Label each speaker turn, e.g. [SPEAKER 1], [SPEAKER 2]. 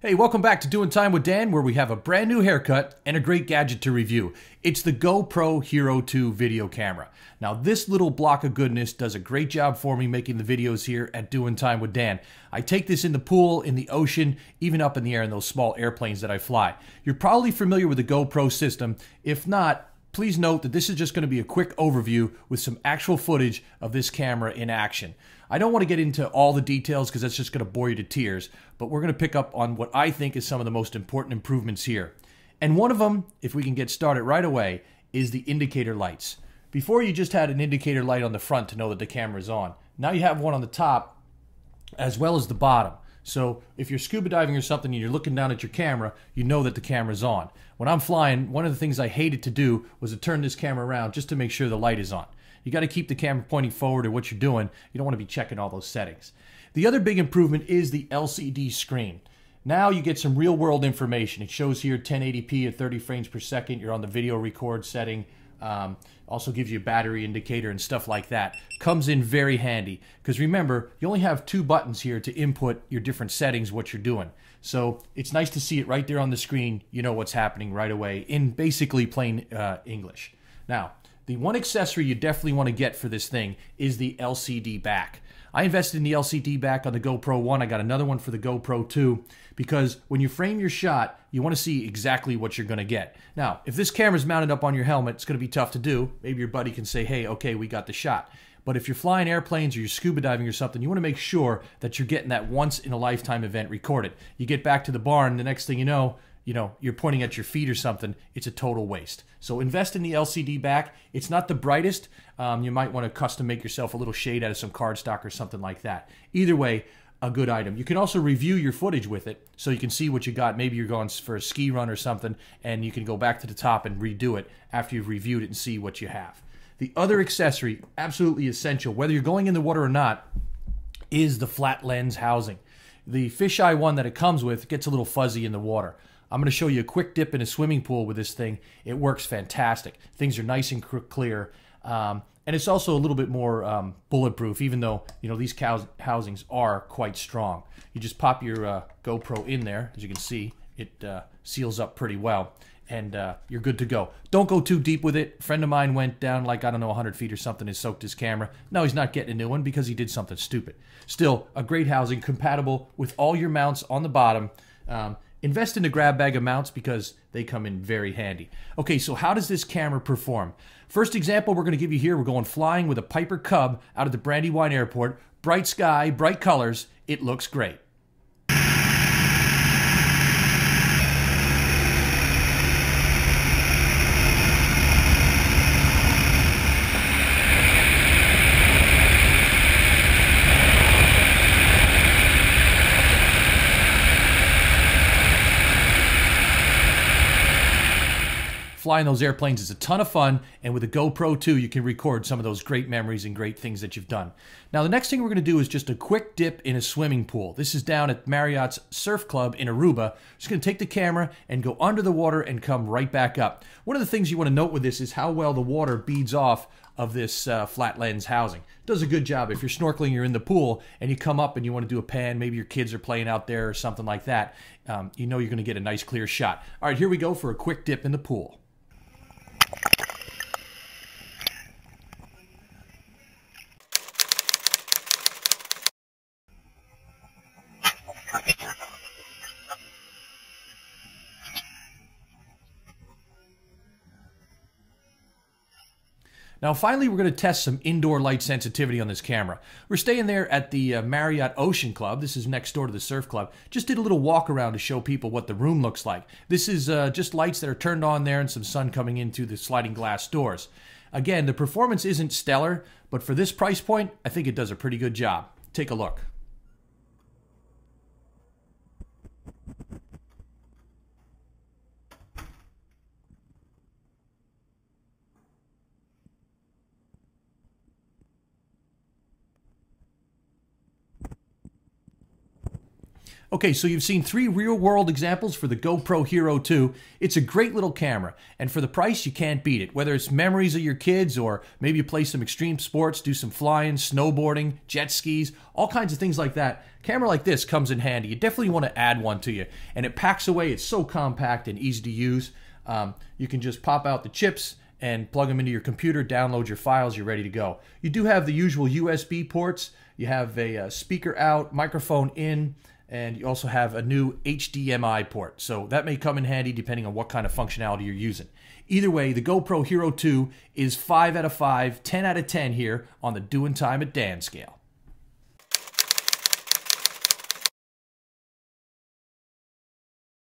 [SPEAKER 1] Hey, welcome back to Doing Time with Dan, where we have a brand new haircut and a great gadget to review. It's the GoPro Hero 2 video camera. Now, this little block of goodness does a great job for me making the videos here at Doing Time with Dan. I take this in the pool, in the ocean, even up in the air in those small airplanes that I fly. You're probably familiar with the GoPro system. If not, please note that this is just going to be a quick overview with some actual footage of this camera in action. I don't want to get into all the details because that's just going to bore you to tears, but we're going to pick up on what I think is some of the most important improvements here. And one of them, if we can get started right away, is the indicator lights. Before, you just had an indicator light on the front to know that the camera is on. Now you have one on the top as well as the bottom. So if you're scuba diving or something and you're looking down at your camera, you know that the camera's on. When I'm flying, one of the things I hated to do was to turn this camera around just to make sure the light is on. You got to keep the camera pointing forward at what you're doing. You don't want to be checking all those settings. The other big improvement is the LCD screen. Now you get some real world information. It shows here 1080p at 30 frames per second. You're on the video record setting. Also gives you a battery indicator and stuff like that. Comes in very handy because remember, you only have two buttons here to input your different settings, what you're doing. So it's nice to see it right there on the screen. You know what's happening right away in basically plain English. Now, the one accessory you definitely want to get for this thing is the LCD back. I invested in the LCD back on the GoPro 1. I got another one for the GoPro 2 because when you frame your shot, you want to see exactly what you're going to get. Now, if this camera's mounted up on your helmet, it's going to be tough to do. Maybe your buddy can say, hey, okay, we got the shot. But if you're flying airplanes or you're scuba diving or something, you want to make sure that you're getting that once-in-a-lifetime event recorded. You get back to the barn, the next thing you know, you're pointing at your feet or something, it's a total waste. So invest in the LCD back. It's not the brightest. You might want to custom make yourself a little shade out of some cardstock or something like that. Either way, a good item. You can also review your footage with it so you can see what you got. Maybe you're going for a ski run or something and you can go back to the top and redo it after you've reviewed it and see what you have. The other accessory, absolutely essential, whether you're going in the water or not, is the flat lens housing. The fisheye one that it comes with gets a little fuzzy in the water. I'm going to show you a quick dip in a swimming pool with this thing. It works fantastic. Things are nice and clear. And it's also a little bit more bulletproof, even though these housings are quite strong. You just pop your GoPro in there. As you can see, it seals up pretty well. And you're good to go. Don't go too deep with it. A friend of mine went down like, 100 feet or something and soaked his camera. No, he's not getting a new one because he did something stupid. Still, a great housing, compatible with all your mounts on the bottom. Invest in a grab bag of mounts because they come in very handy. Okay, so how does this camera perform? First example we're going to give you here, we're going flying with a Piper Cub out of the Brandywine Airport. Bright sky, bright colors. It looks great. Flying those airplanes is a ton of fun, and with the GoPro 2, you can record some of those great memories and great things that you've done. Now, the next thing we're going to do is just a quick dip in a swimming pool. This is down at Marriott's Surf Club in Aruba. Just going to take the camera and go under the water and come right back up. One of the things you want to note with this is how well the water beads off of this flat lens housing. It does a good job. If you're snorkeling, you're in the pool, and you come up and you want to do a pan, maybe your kids are playing out there or something like that, you know you're going to get a nice clear shot. All right, here we go for a quick dip in the pool. Now finally, we're going to test some indoor light sensitivity on this camera. We're staying there at the Marriott Ocean Club. This is next door to the Surf Club. Just did a little walk around to show people what the room looks like. This is just lights that are turned on there and some sun coming into the sliding glass doors. Again, the performance isn't stellar, but for this price point, I think it does a pretty good job. Take a look. Okay, so you've seen 3 real-world examples for the GoPro Hero 2. It's a great little camera, and for the price, you can't beat it. Whether it's memories of your kids, or maybe you play some extreme sports, do some flying, snowboarding, jet skis, all kinds of things like that. A camera like this comes in handy. You definitely want to add one to you, and it packs away. It's so compact and easy to use. You can just pop out the chips and plug them into your computer, download your files, you're ready to go. You do have the usual USB ports. You have a speaker out, microphone in, and you also have a new HDMI port. So that may come in handy depending on what kind of functionality you're using. Either way, the GoPro Hero 2 is 5 out of 5, 10 out of 10 here on the Doing Time at Dan scale.